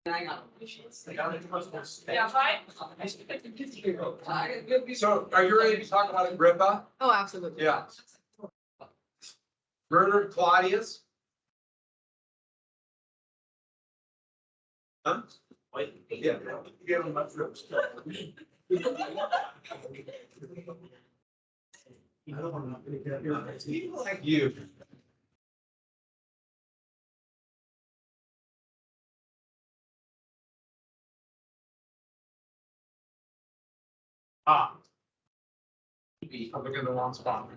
Yeah, right. So are you ready to talk about Agrippa? Oh, absolutely. Yeah. Murdered Claudius? Huh? Yeah. Give him my trips. People like you. Ah. I'm looking at the wrong spot.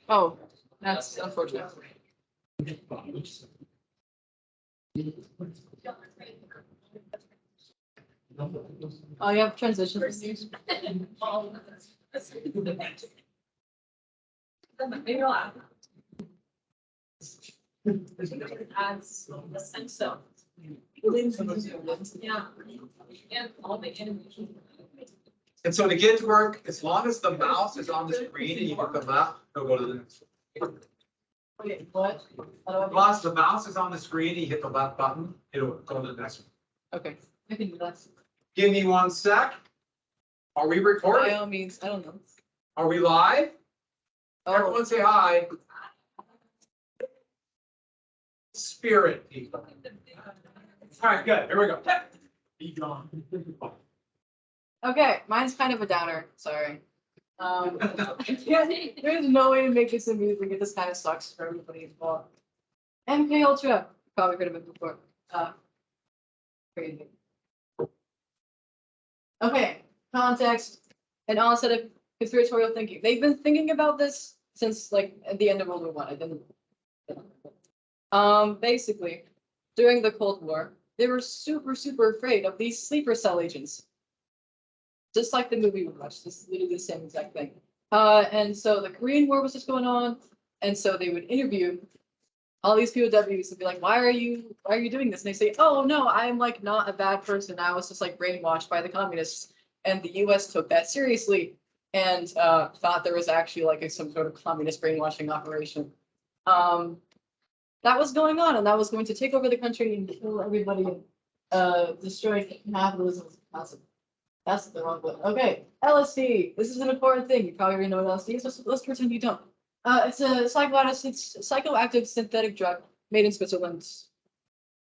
Oh, that's unfortunate. Oh, you have transitions. Maybe I'll add. Adds the sense of. Yeah. And all the animation. And so to get to work, as long as the mouse is on the screen and you hit the left, it'll go to the next one. Wait, what? As long as the mouse is on the screen and you hit the left button, it'll go to the next one. Okay, I can do that. Give me 1 sec. Are we By recording? all means, I don't know. Are we live? Oh, Everyone say hi. Spirit people. All right, good. Here we go. Be gone. okay, mine's kind of a downer, sorry. There's no way to make this amusing, it just kind of sucks for everybody involved. MK Ultra, probably heard of it before. Crazy. Okay, context and onset of conspiratorial thinking. They've been thinking about this since like at the end of World War I. I didn't. Basically, during the Cold War, they were super afraid of these sleeper cell agents. Just like the movie we watched, this is literally the same exact thing. And so the Korean War was just going on, and so they would interview all these POWs and be like, why are you doing this? And they say, oh no, I'm like not a bad person. I was just like brainwashed by the communists. And the US took that seriously and thought there was actually like some sort of communist brainwashing operation. That was going on, and that was going to take over the country and kill everybody and destroy capitalism as a concept. That's the wrong one. Okay, LSD. This is an important thing. You probably already know what LSD is. Let's pretend you don't. It's a psychoactive synthetic drug made in Switzerland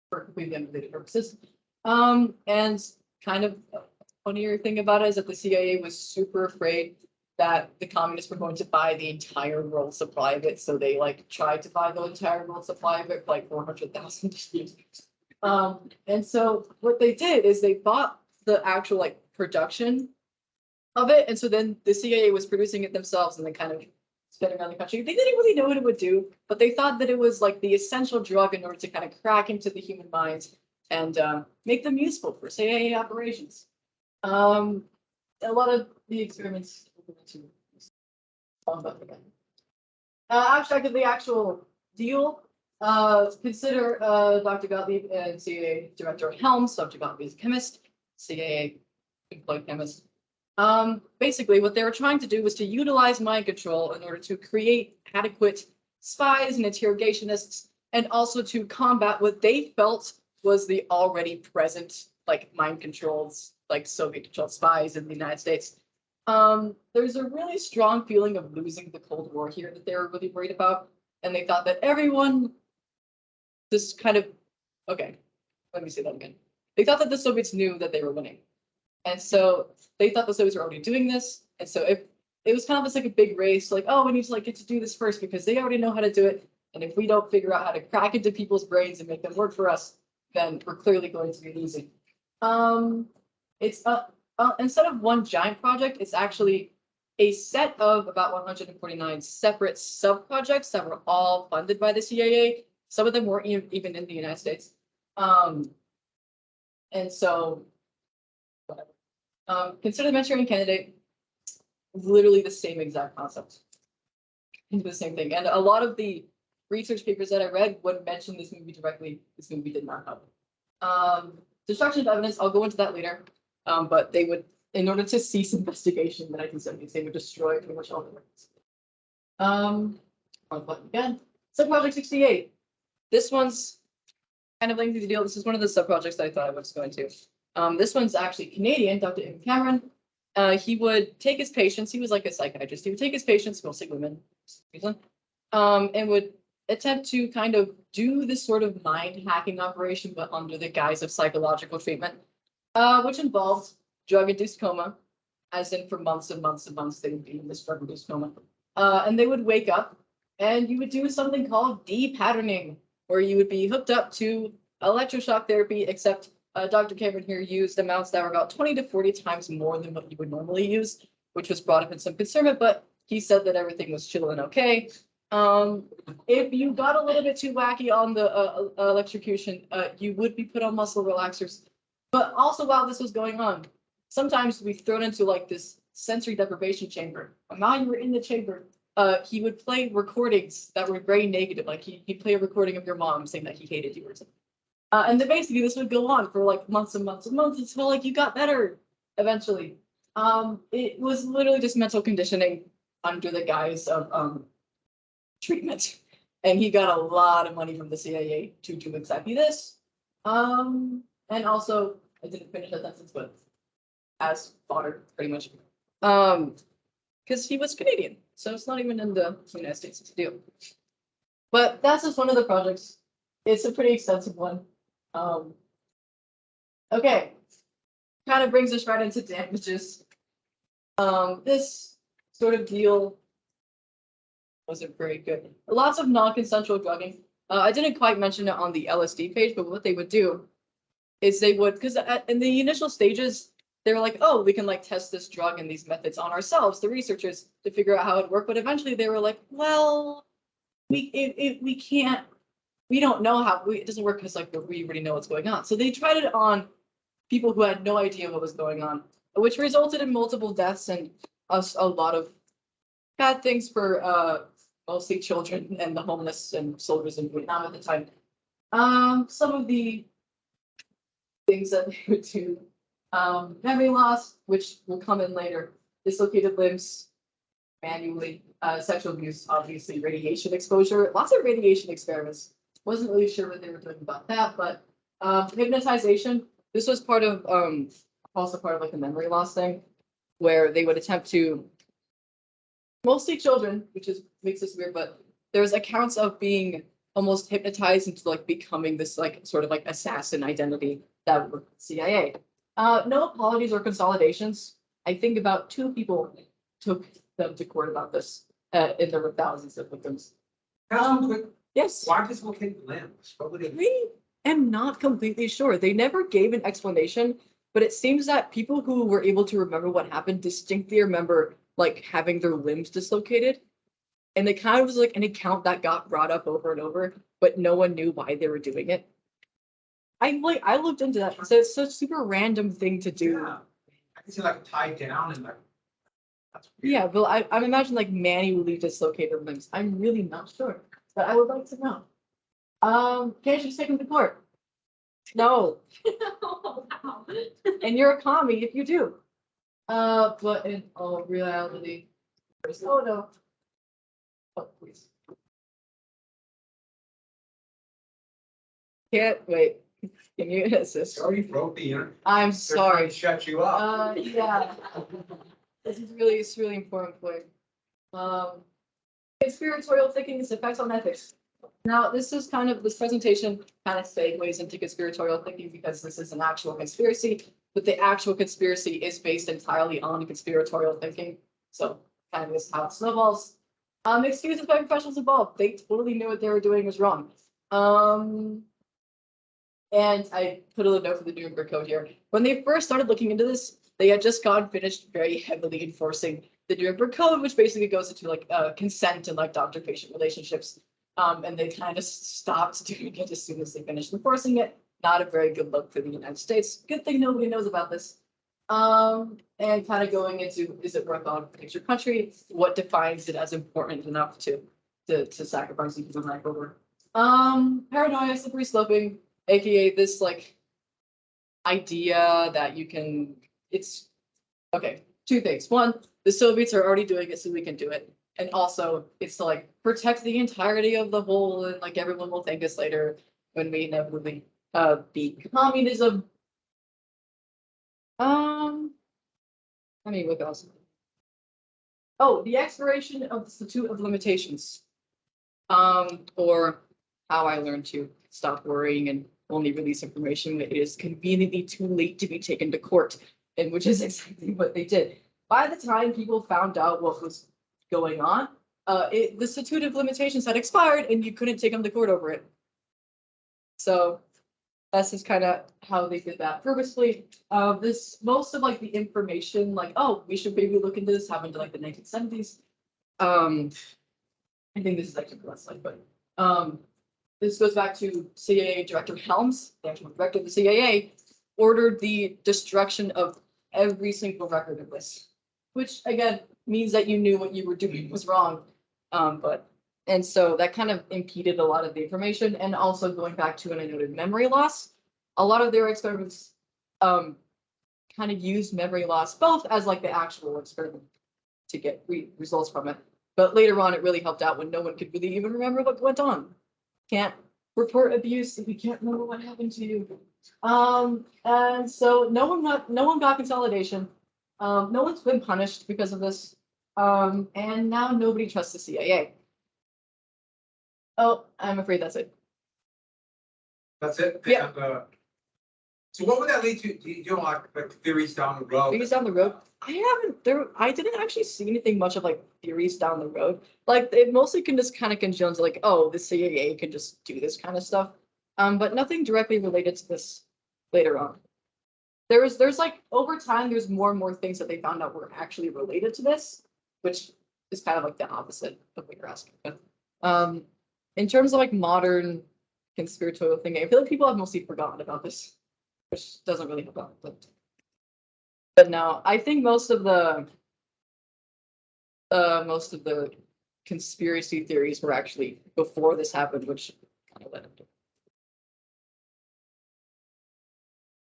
for completely unrelated purposes. And kind of a funnier thing about it is that the CIA was super afraid that the communists were going to buy the entire world supply of it. So they like tried to buy the entire world supply of it for like 400,000 years. And so what they did is they bought the actual like production of it. And so then the CIA was producing it themselves and then kind of spreading around the country. They didn't really know what it would do, but they thought that it was like the essential drug in order to kind of crack into the human minds and make them useful for CIA operations. A lot of the experiments abstract of the actual deal. Consider Dr. Gottlieb and CIA Director Helms. Dr. Gottlieb is a chemist, CIA employed chemist. Basically, what they were trying to do was to utilize mind control in order to create adequate spies and interrogationists, and also to combat what they felt was the already present, like mind controlled, like Soviet controlled spies in the United States. There's a really strong feeling of losing the Cold War here that they were really worried about, and they thought that everyone, this kind of, okay, let me say that again. They thought that the Soviets knew that they were winning. And so they thought the Soviets were already doing this. And so if it was kind of just like a big race, like, oh, we need to like get to do this first because they already know how to do it. And if we don't figure out how to crack into people's brains and make them work for us, then we're clearly going to be losing. It's instead of one giant project, it's actually a set of about 149 separate sub-projects that were all funded by the CIA. Some of them weren't even in the United States. And so consider the Manchurian Candidate, literally the same exact concept. The same thing. And a lot of the research papers that I read would mention this movie directly. This movie did not have. Destruction of evidence, I'll go into that later. But they would, in order to cease investigation in the 1970s, they would destroy pretty much all the records. Again. So Project 68. This one's kind of lengthy deal. This is one of the sub projects that I thought I was going to. This one's actually Canadian, Dr. Ian Cameron. He would take his patients, he was like a psychiatrist, he would take his patients, mostly women, and would attempt to kind of do this sort of mind hacking operation, but under the guise of psychological treatment, which involved drug-induced coma, as in for months and months and months, they would be in this drug-induced coma. And they would wake up, and you would do something called de-patterning, where you would be hooked up to electroshock therapy, except Dr. Cameron here used amounts that were about 20 to 40 times more than what you would normally use, which was brought up in some concern, but he said that everything was chill and okay. If you got a little bit too wacky on the electrocution, you would be put on muscle relaxers. But also while this was going on, sometimes we thrown into like this sensory deprivation chamber. And while you were in the chamber, he would play recordings that were very negative. Like he'd play a recording of your mom saying that he hated you or something. And then basically this would go on for like months and months and months until like you got better eventually. It was literally just mental conditioning under the guise of treatment. And he got a lot of money from the CIA to do exactly this. And also, I didn't finish that sentence, but as fodder, pretty much. Because he was Canadian, so it's not even in the United States, it's a deal. But that's just one of the projects. It's a pretty extensive one. Okay, kind of brings us right into damages. This sort of deal wasn't very good. Lots of non-consensual drugging. I didn't quite mention it on the LSD page, but what they would do is they would, because in the initial stages, they were like, oh, we can like test this drug and these methods on ourselves, the researchers, to figure out how it worked. But eventually they were like, well, we can't, we don't know how, it doesn't work because like we already know what's going on. So they tried it on people who had no idea what was going on, which resulted in multiple deaths and a lot of bad things for mostly children and the homeless and soldiers in Vietnam at the time. Some of the things that they would do, memory loss, which will come in later, dislocated limbs, manually, sexual abuse, obviously radiation exposure, lots of radiation experiments. Wasn't really sure what they were doing about that, but hypnotization. This was part of also part of like the memory loss thing, where they would attempt to, mostly children, which is makes this weird, but there's accounts of being almost hypnotized into like becoming this like sort of like assassin identity that were CIA. No apologies or consolidations. I think about 2 people took them to court about this, and there were thousands of victims. Quick, Yes. why dislocate limbs? What would it? I am not completely sure. They never gave an explanation, but it seems that people who were able to remember what happened distinctly remember like having their limbs dislocated. And it kind of was like an account that got brought up over and over, but no one knew why they were doing it. I looked into that. So it's such a super random thing to do. Yeah. I can see like tied down and like. That's weird. Yeah, but I'm imagining like manually dislocated limbs. I'm really not sure, but I would like to know. Can't you just take them to court? No. And you're a commie if you do. But in all reality, oh no. Oh, please. Can't wait. Can you assist? You already broke the internet. I'm They're trying sorry. to shut you up. Yeah. It's really important for you. Conspiratorial thinking is effects on ethics. Now, this presentation kind of segues into conspiratorial thinking because this is an actual conspiracy, but the actual conspiracy is based entirely on conspiratorial thinking. So kind of is how it snowballs. Excuses by professionals involved. They totally knew what they were doing was wrong. And I put a little note for the Nuremberg Code here. When they first started looking into this, they had just finished very heavily enforcing the Nuremberg Code, which basically goes into like consent and like doctor-patient relationships. And they kind of stopped doing it as soon as they finished enforcing it. Not a very good look for the United States. Good thing nobody knows about this. And kind of going into, is it worth on your country? What defines it as important enough to sacrifice human life over? Paranoia, slippery sloping, aka this like idea that you can, it's okay, 2 things. 1, the Soviets are already doing it, so we can do it. And also it's to like protect the entirety of the whole, and like everyone will thank us later when we inevitably the communism. I mean, what else? Oh, the expiration of the Statute of Limitations. Or how I learned to stop worrying and only release information when it is conveniently too late to be taken to court, and which is exactly what they did. By the time people found out what was going on, the Statute of Limitations had expired and you couldn't take them to court over it. So that's just kind of how they did that purposefully. Most of like the information, like, oh, we should maybe look into this, happened to like the 1970s. I think this is actually the last slide, but this goes back to CIA Director Helms, the actual director of the CIA, ordered the destruction of every single record of this, which again means that you knew what you were doing was wrong. And so that kind of impeded a lot of the information, and also going back to, and I noted memory loss, a lot of their experiments kind of used memory loss both as like the actual experiment to get results from it. But later on, it really helped out when no one could really even remember what went on. Can't report abuse if you can't remember what happened to you. And so no one got consolidation. No one's been punished because of this. And now nobody trusts the CIA. Oh, I'm afraid that's it. That's it? Yeah. And, so what would that lead to? Do you know, like theories down the road? Theories down the road. I didn't actually see anything much of like theories down the road. Like it mostly can just kind of congeal to like, oh, the CIA can just do this kind of stuff. But nothing directly related to this later on. There's like over time, there's more and more things that they found out were actually related to this, which is kind of like the opposite of what you're asking. But in terms of like modern conspiratorial thinking, I feel like people have mostly forgotten about this, which doesn't really help out. But no, I think most of the conspiracy theories were actually before this happened, which kind of led up to.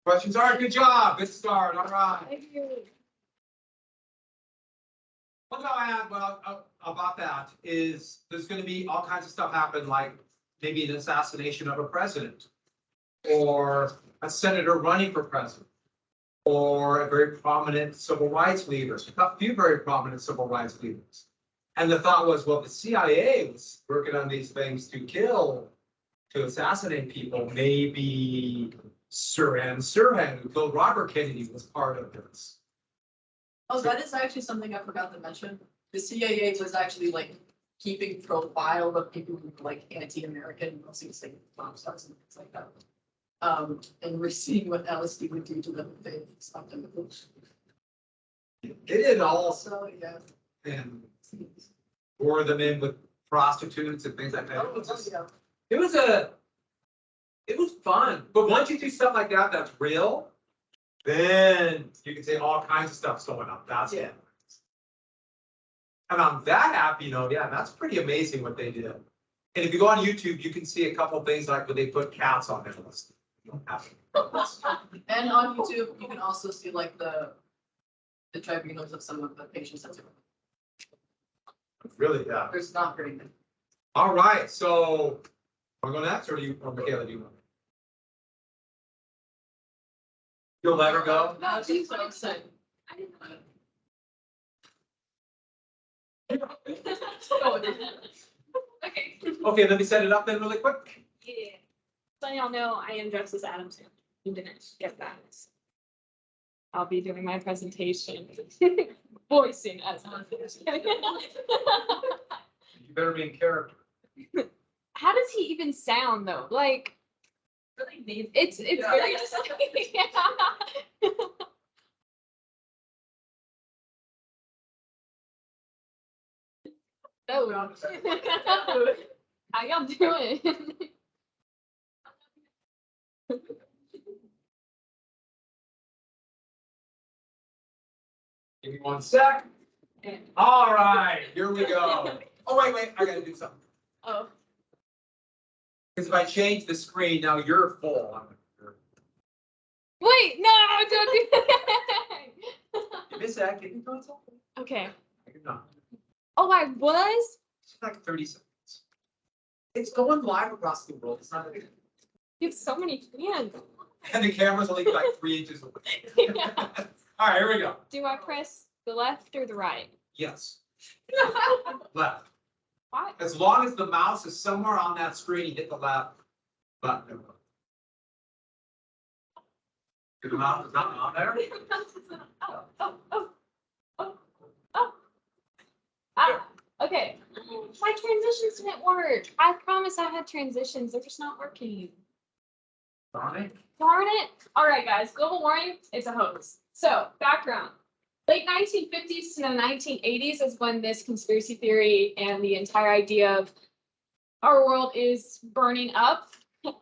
Questions are good job. Good start. All right. Thank you. One thing I add about that is there's going to be all kinds of stuff happen, like maybe an assassination of a president, or a senator running for president, or a very prominent civil rights leader, a few very prominent civil rights leaders. And the thought was, well, the CIA was working on these things to assassinate people. Maybe Sirhan, who killed Robert Kennedy, was part of this. Oh, that is actually something I forgot to mention. The CIA was actually like keeping profile of people who were like anti-American, mostly like bomb stars and things like that. And we're seeing what LSD would do to them if they stopped them. They did all, So yeah. and lure them in with prostitutes and things like that. Yeah. It was fun, but once you do stuff like that, that's real, then you can say all kinds of stuff's going on. That's Yeah. it. And on that happy note, yeah, that's pretty amazing what they did. And if you go on YouTube, you can see a couple of things like when they put cats on their list. And on YouTube, you can also see like the tribunals of some of the patients that's Really, yeah. there's not very many. All right, so want to go next, or Michaela, do you want? You'll let her go? No, she's so excited. I didn't know. Okay. Okay, let me set it up then really quick. Yeah. So y'all know I am dressed as Adam Sandler. You didn't get that. I'll be doing my presentation, voicing as Adam Sandler. You better be in character. How does he even sound though? Like, Really it's Yeah. very. Yeah. Oh. How y'all doing? Give me 1 sec. All right, here we go. Oh, wait, I gotta do something. Oh. Because if I change the screen, now you're full. Wait, no, don't do that. You miss that, can you do something? Okay. I can not. Oh, I was? It's like 30 seconds. It's going live across the world. It's not. You have so many fans. And the camera's only like 3 inches away. Yeah. All right, here we go. Do I press the left or the right? Yes, left. Why? As long as the mouse is somewhere on that screen, you hit the left button. If the mouse is not on there, Oh, oh, oh, oh, oh. Ah, okay. My transitions didn't work. I promise I had transitions. They're just not working. darn it. Darn it. All right, guys. Global warming is a hoax. So, background. Late 1950s to the 1980s is when this conspiracy theory and the entire idea of our world is burning up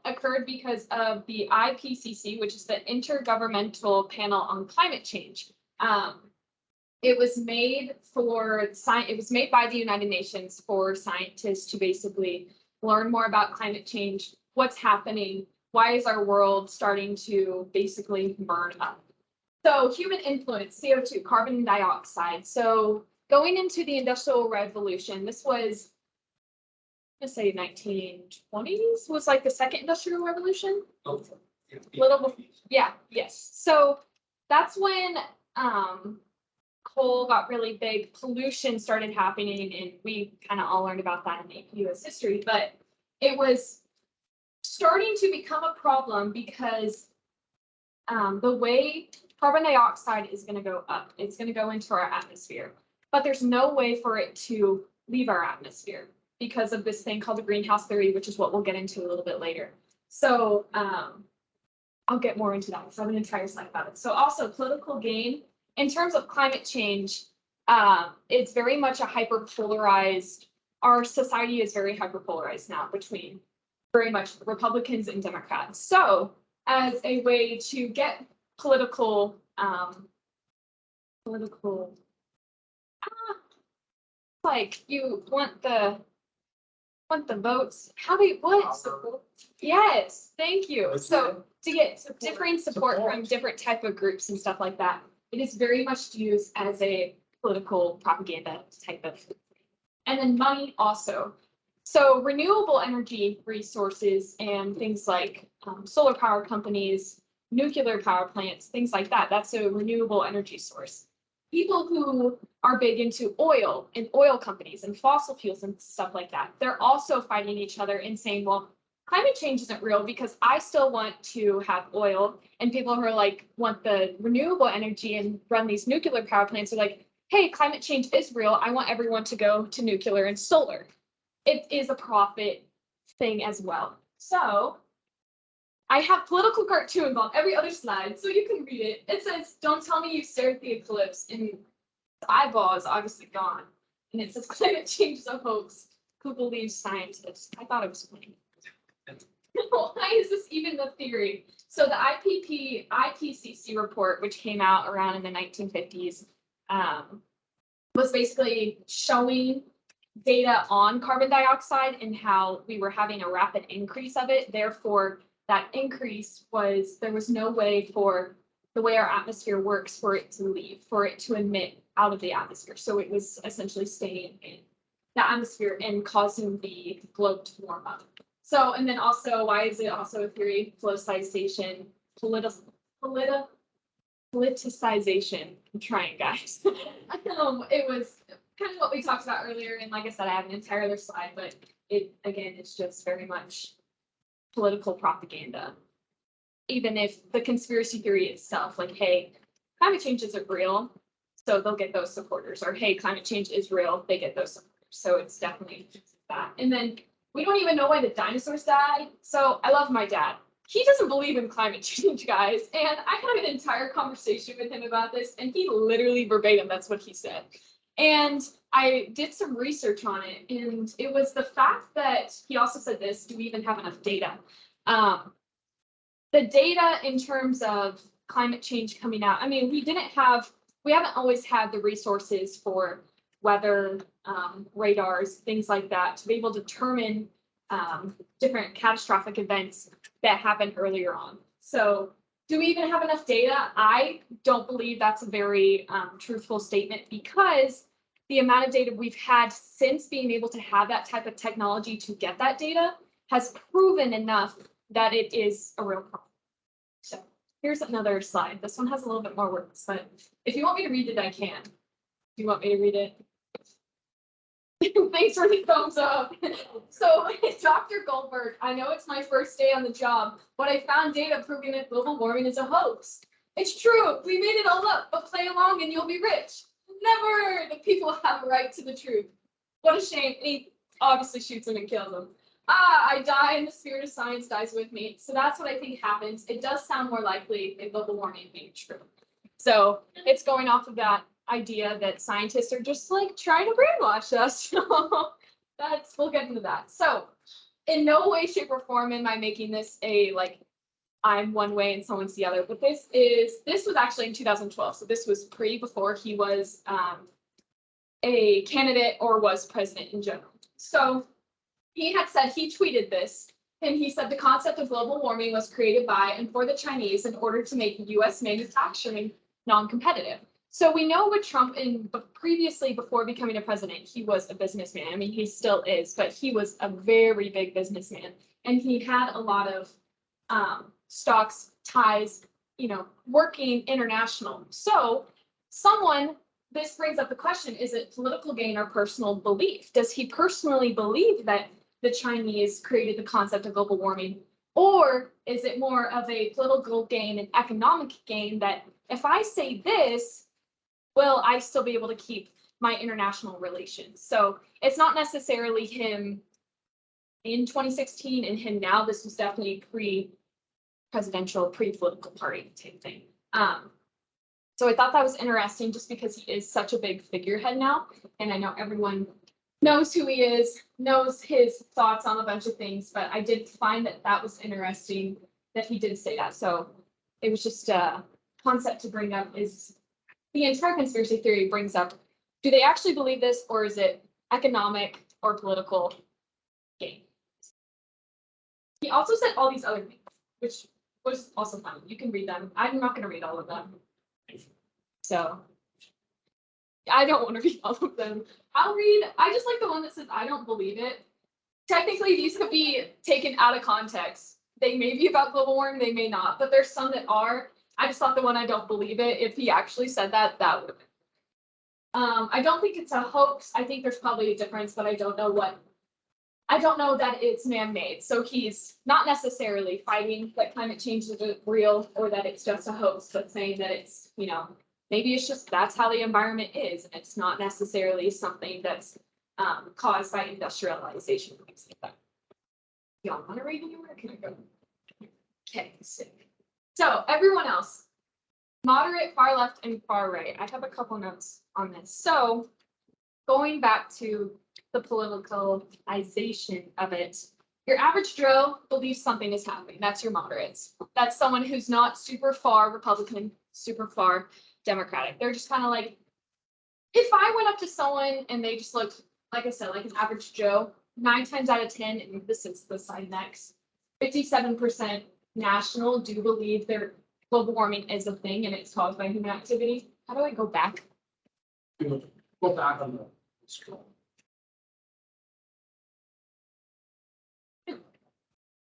occurred because of the IPCC, which is the Intergovernmental Panel on Climate Change. It was made for science. It was made by the United Nations for scientists to basically learn more about climate change, what's happening, why is our world starting to basically burn up. So human influence, CO2, carbon dioxide. So going into the Industrial Revolution, this was, let's say 1920s, was like the second Industrial Revolution. Oh, yeah. Little before, yeah, yes. So that's when coal got really big, pollution started happening, and we kind of all learned about that in US history, but it was starting to become a problem because the way carbon dioxide is going to go up, it's going to go into our atmosphere, but there's no way for it to leave our atmosphere because of this thing called the greenhouse theory, which is what we'll get into a little bit later. So I'll get more into that because I have an entire slide about it. So also political gain. In terms of climate change, it's very much a hyperpolarized, our society is very hyperpolarized now between very much Republicans and Democrats. So as a way to get political, like you want the votes, how do you, what? Yes, thank you. So to get differing support from different type of groups and stuff like that, it is very much used as a political propaganda type of thing. And then money also. So renewable energy resources and things like solar power companies, nuclear power plants, things like that, that's a renewable energy source. People who are big into oil and oil companies and fossil fuels and stuff like that, they're also fighting each other and saying, well, climate change isn't real because I still want to have oil. And people who are like, want the renewable energy and run these nuclear power plants are like, hey, climate change is real. I want everyone to go to nuclear and solar. It is a profit thing as well. So I have political cartoons on every other slide, so you can read it. It says, don't tell me you stared at the eclipse, and the eyeball is obviously gone. And it says, climate change is a hoax. Who believes scientists? I thought it was funny. Why is this even the theory? So the IPCC report, which came out around in the 1950s, was basically showing data on carbon dioxide and how we were having a rapid increase of it. Therefore, that increase was, there was no way for the way our atmosphere works for it to leave, for it to emit out of the atmosphere. So it was essentially staying in the atmosphere and causing the globe to warm up. So, and then also, why is it also a theory? Politicization, politicization. I'm trying, guys. It was kind of what we talked about earlier, and like I said, I have an entire other slide, but it, again, it's just very much political propaganda. Even if the conspiracy theory itself, like, hey, climate change isn't real, so they'll get those supporters, or hey, climate change is real, they get those supporters. So it's definitely that. And then we don't even know why the dinosaurs died. So I love my dad. He doesn't believe in climate change, guys. And I had an entire conversation with him about this, and he literally verbatim, that's what he said. And I did some research on it, and it was the fact that he also said this, do we even have enough data? The data in terms of climate change coming out, I mean, we haven't always had the resources for weather, radars, things like that, to be able to determine different catastrophic events that happened earlier on. So do we even have enough data? I don't believe that's a very truthful statement, because the amount of data we've had since being able to have that type of technology to get that data has proven enough that it is a real problem. So here's another slide. This one has a little bit more words, but if you want me to read it, I can. Do you want me to read it? Thanks for the thumbs up. So, Dr. Goldberg, I know it's my first day on the job, but I found data proving that global warming is a hoax. It's true. We made it all up, but play along and you'll be rich. Never. The people have a right to the truth. What a shame. And he obviously shoots him and kills him. I die and the spirit of science dies with me. So that's what I think happens. It does sound more likely in global warming being true. So it's going off of that idea that scientists are just like trying to brainwash us. So we'll get into that. So in no way, shape, or form am I making this a like I'm one way and someone's the other. But this was actually in 2012. So this was before he was a candidate or was president in general. So he had said, he tweeted this, and he said the concept of global warming was created by and for the Chinese in order to make US manufacturing non-competitive. So we know with Trump, previously before becoming a president, he was a businessman. I mean, he still is, but he was a very big businessman. And he had a lot of stocks, ties, working international. So this brings up the question, is it political gain or personal belief? Does he personally believe that the Chinese created the concept of global warming? Or is it more of a political gain and economic gain that if I say this, will I still be able to keep my international relations? So it's not necessarily him in 2016 and him now. This was definitely pre-presidential, pre-political party type thing. So I thought that was interesting just because he is such a big figurehead now. And I know everyone knows who he is, knows his thoughts on a bunch of things, but I did find that was interesting that he did say that. So it was just a concept to bring up. Is the entire conspiracy theory brings up, do they actually believe this, or is it economic or political gain? He also said all these other things, which was also fun. You can read them. I'm not going to read all of them. So I don't want to read all of them. I just like the one that says, I don't believe it. Technically, these could be taken out of context. They may be about global warming, they may not, but there's some that are. I just thought the one I don't believe it, if he actually said that would have been. I don't think it's a hoax. I think there's probably a difference, but I don't know that it's man-made. So he's not necessarily fighting that climate change is real or that it's just a hoax, but saying that it's, maybe it's just that's how the environment is, and it's not necessarily something that's caused by industrialization and things like that. Y'all want to read anywhere? Can I go? Okay, sick. So everyone else, moderate, far left, and far right. I have a couple notes on this. So going back to the politicalization of it, your average Joe believes something is happening. That's your moderates. That's someone who's not super far Republican, super far Democratic. They're just kind of like, if I went up to someone and they just looked, like I said, like an average Joe, 9 times out of 10, and this is the side next, 57% national do believe their global warming is a thing and it's caused by human activity. How do I go back? Go back on the scroll.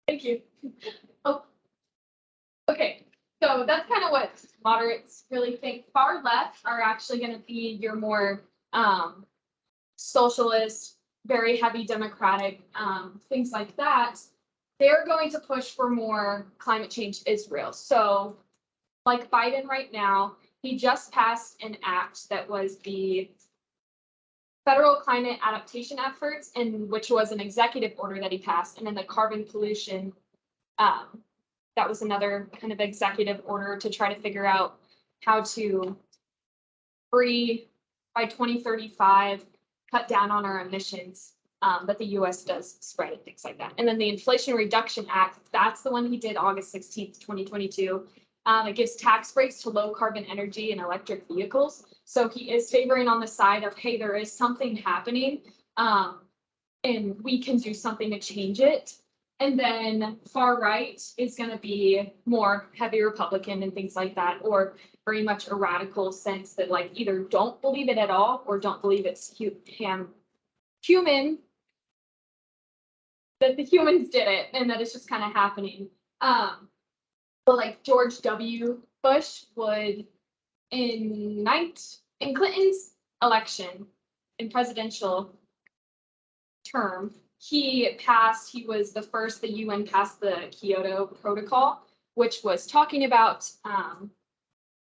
Thank you. Oh, okay. So that's kind of what moderates really think. Far left are actually going to be your more socialist, very heavy democratic, things like that. They're going to push for more climate change Israel. So like Biden right now, he just passed an act that was the federal climate adaptation efforts, and which was an executive order that he passed. And then the carbon pollution, that was another kind of executive order to try to figure out how to by 2035, cut down on our emissions that the US does spread and things like that. And then the Inflation Reduction Act, that's the one he did August 16th, 2022. It gives tax breaks to low carbon energy and electric vehicles. So he is favoring on the side of, hey, there is something happening and we can do something to change it. And then far right is going to be more heavy Republican and things like that, or very much a radical sense that like either don't believe it at all or don't believe it's human, that the humans did it and that it's just kind of happening. But like George W. Bush would in Clinton's election, in presidential term, he was the first, the UN passed the Kyoto Protocol, which was talking about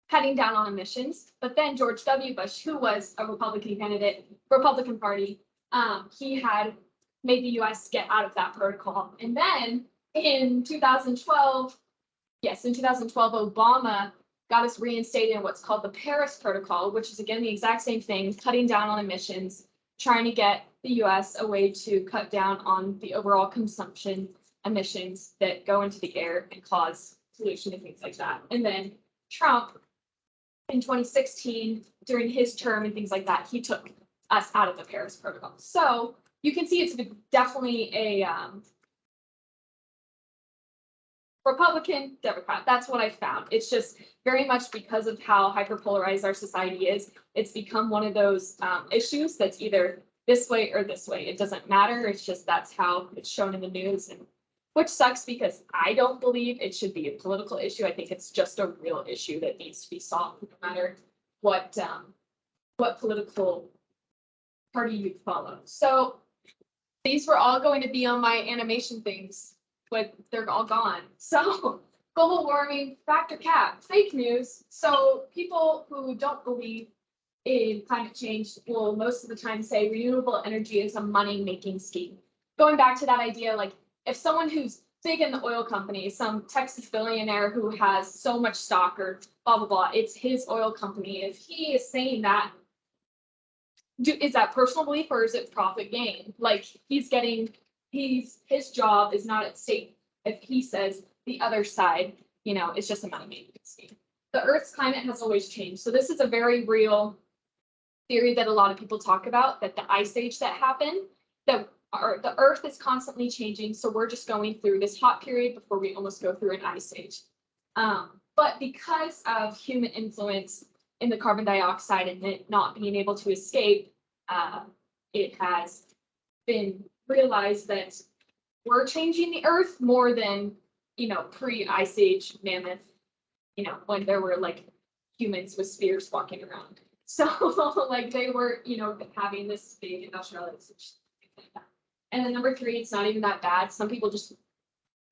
cutting down on emissions. But then George W. Bush, who was a Republican candidate, Republican Party, he had made the US get out of that protocol. And then in 2012, Obama got us reinstated in what's called the Paris Protocol, which is again the exact same thing, cutting down on emissions, trying to get the US a way to cut down on the overall consumption emissions that go into the air and cause pollution and things like that. And then Trump in 2016, during his term and things like that, he took us out of the Paris Protocol. So you can see it's definitely a Republican, Democrat. That's what I found. It's just very much because of how hyperpolarized our society is. It's become one of those issues that's either this way or this way. It doesn't matter. It's just that's how it's shown in the news, and which sucks because I don't believe it should be a political issue. I think it's just a real issue that needs to be solved, no matter what political party you follow. So these were all going to be on my animation things, but they're all gone. So global warming, factor cap, fake news. So people who don't believe in climate change will most of the time say renewable energy is a money-making scheme. Going back to that idea, like if someone who's big in the oil company, some Texas billionaire who has so much stock or blah, blah, blah, it's his oil company. If he is saying that, is that personal belief or is it profit gain? Like his job is not at stake if he says the other side, it's just a money-making scheme. The Earth's climate has always changed. So this is a very real theory that a lot of people talk about, that the ice age that happened, the Earth is constantly changing. So we're just going through this hot period before we almost go through an ice age. But because of human influence in the carbon dioxide and it not being able to escape, it has been realized that we're changing the Earth more than, pre-ice age mammoth, when there were like humans with spears walking around. So like they were, having this big industrialization. And then number 3, it's not even that bad. Some people just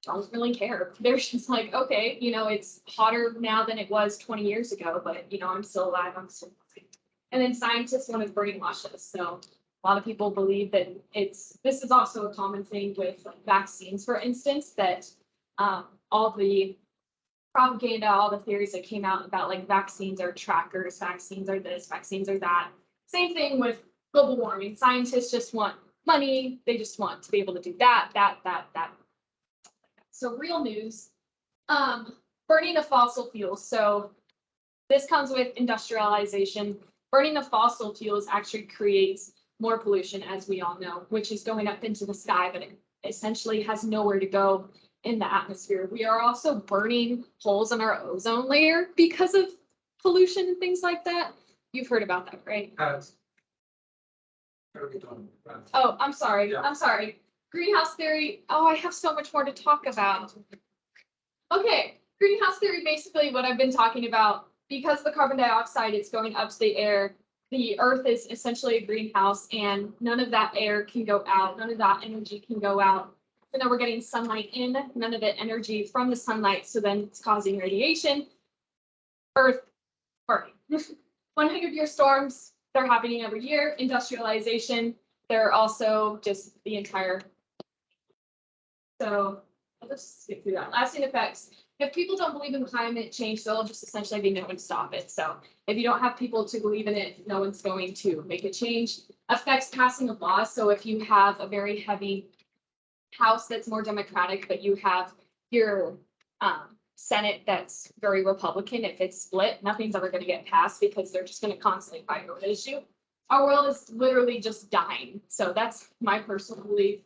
don't really care. They're just like, okay, it's hotter now than it was 20 years ago, but I'm still alive, I'm still alive. And then scientists want to brainwash us. So a lot of people believe that this is also a common thing with vaccines, for instance, that all the propaganda, all the theories that came out about like vaccines are trackers, vaccines are this, vaccines are that. Same thing with global warming. Scientists just want money. They just want to be able to do that. So real news, burning of fossil fuels. So this comes with industrialization. Burning of fossil fuels actually creates more pollution, as we all know, which is going up into the sky, but it essentially has nowhere to go in the atmosphere. We are also burning holes in our ozone layer because of pollution and things like that. You've heard about that, right? Oh, I'm sorry. Yeah. I'm sorry. Greenhouse theory. Oh, I have so much more to talk about. Okay, greenhouse theory, basically what I've been talking about, because the carbon dioxide is going up to the air, the Earth is essentially a greenhouse and none of that air can go out. None of that energy can go out. So now we're getting sunlight in, none of the energy from the sunlight. So then it's causing radiation. Earth burning. 100-year storms, they're happening every year. Industrialization, they're also just the entire. So I'll just skip through that. Lasting effects. If people don't believe in climate change, there'll just essentially be no one to stop it. So if you don't have people to believe in it, no one's going to make a change. Affects passing of laws. So if you have a very heavy House that's more Democratic, but you have your Senate that's very Republican, if it's split, nothing's ever going to get passed because they're just going to constantly fight over the issue. Our world is literally just dying. So that's my personal belief.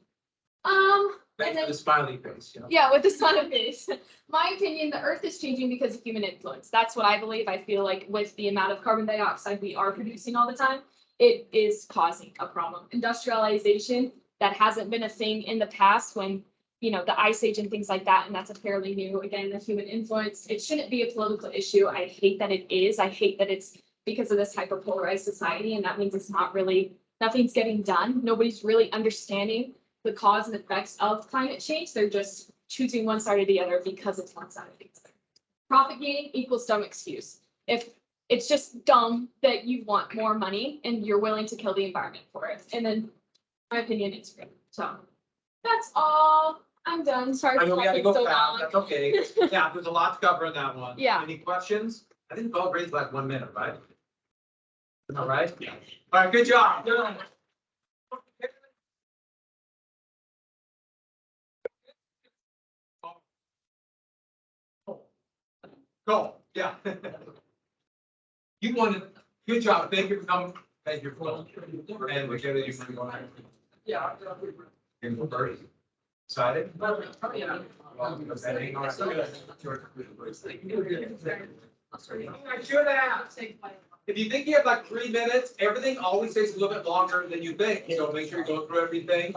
Thanks for the smiley face. Yeah, with the smiley face. My opinion, the Earth is changing because of human influence. That's what I believe. I feel like with the amount of carbon dioxide we are producing all the time, it is causing a problem. Industrialization, that hasn't been a thing in the past when the ice age and things like that, and that's a fairly new, again, the human influence. It shouldn't be a political issue. I hate that it is. I hate that it's because of this hyper-polarized society, and that means it's not really, nothing's getting done. Nobody's really understanding the cause and effects of climate change. They're just choosing one side or the other because it's one side or the other. Profit gaining equals dumb excuse. If it's just dumb that you want more money and you're willing to kill the environment for it. And then my opinion is great. So that's all. I'm done. Sorry. I know we gotta go so fast, long. that's okay. Yeah, there's a lot to cover in that one. Yeah. Any questions? I think Bob raised like 1 minute, right? All right? Yeah. All right, good job. Go, yeah. You wanted, good job, thank you for coming, thank you for coming. And we're gonna use. Yeah. Excited? I should have. If you think you have like 3 minutes, everything always takes a little bit longer than you think, so make sure you go through everything.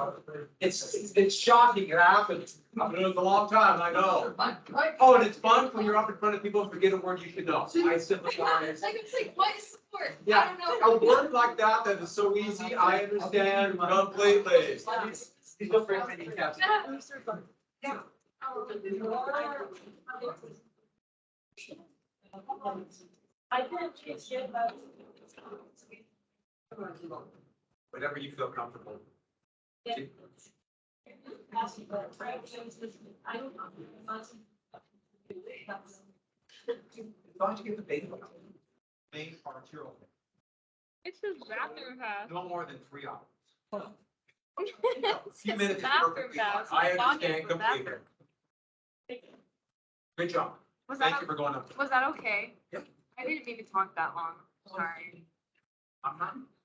It's shocking, it happens. I've been doing it a long time, I know. Oh, and it's fun when you're up in front of people and forget a word you should know. I sympathize. What is support? Yeah, I don't a word like that is so easy, I understand completely. He's no friend that he has. Yeah. I can't change it, but. Whatever you feel comfortable. I don't know. Why don't you get the bait? Main arterial. It's just bathroom pass. No more than 3 hours. It's Few just minutes is bathroom perfectly pass. fine. I My dog understand needs the completely. bathroom. Good job. Was Thank that, you for going up. was that okay? Yep. I didn't mean to talk that long. Sorry. I'm not.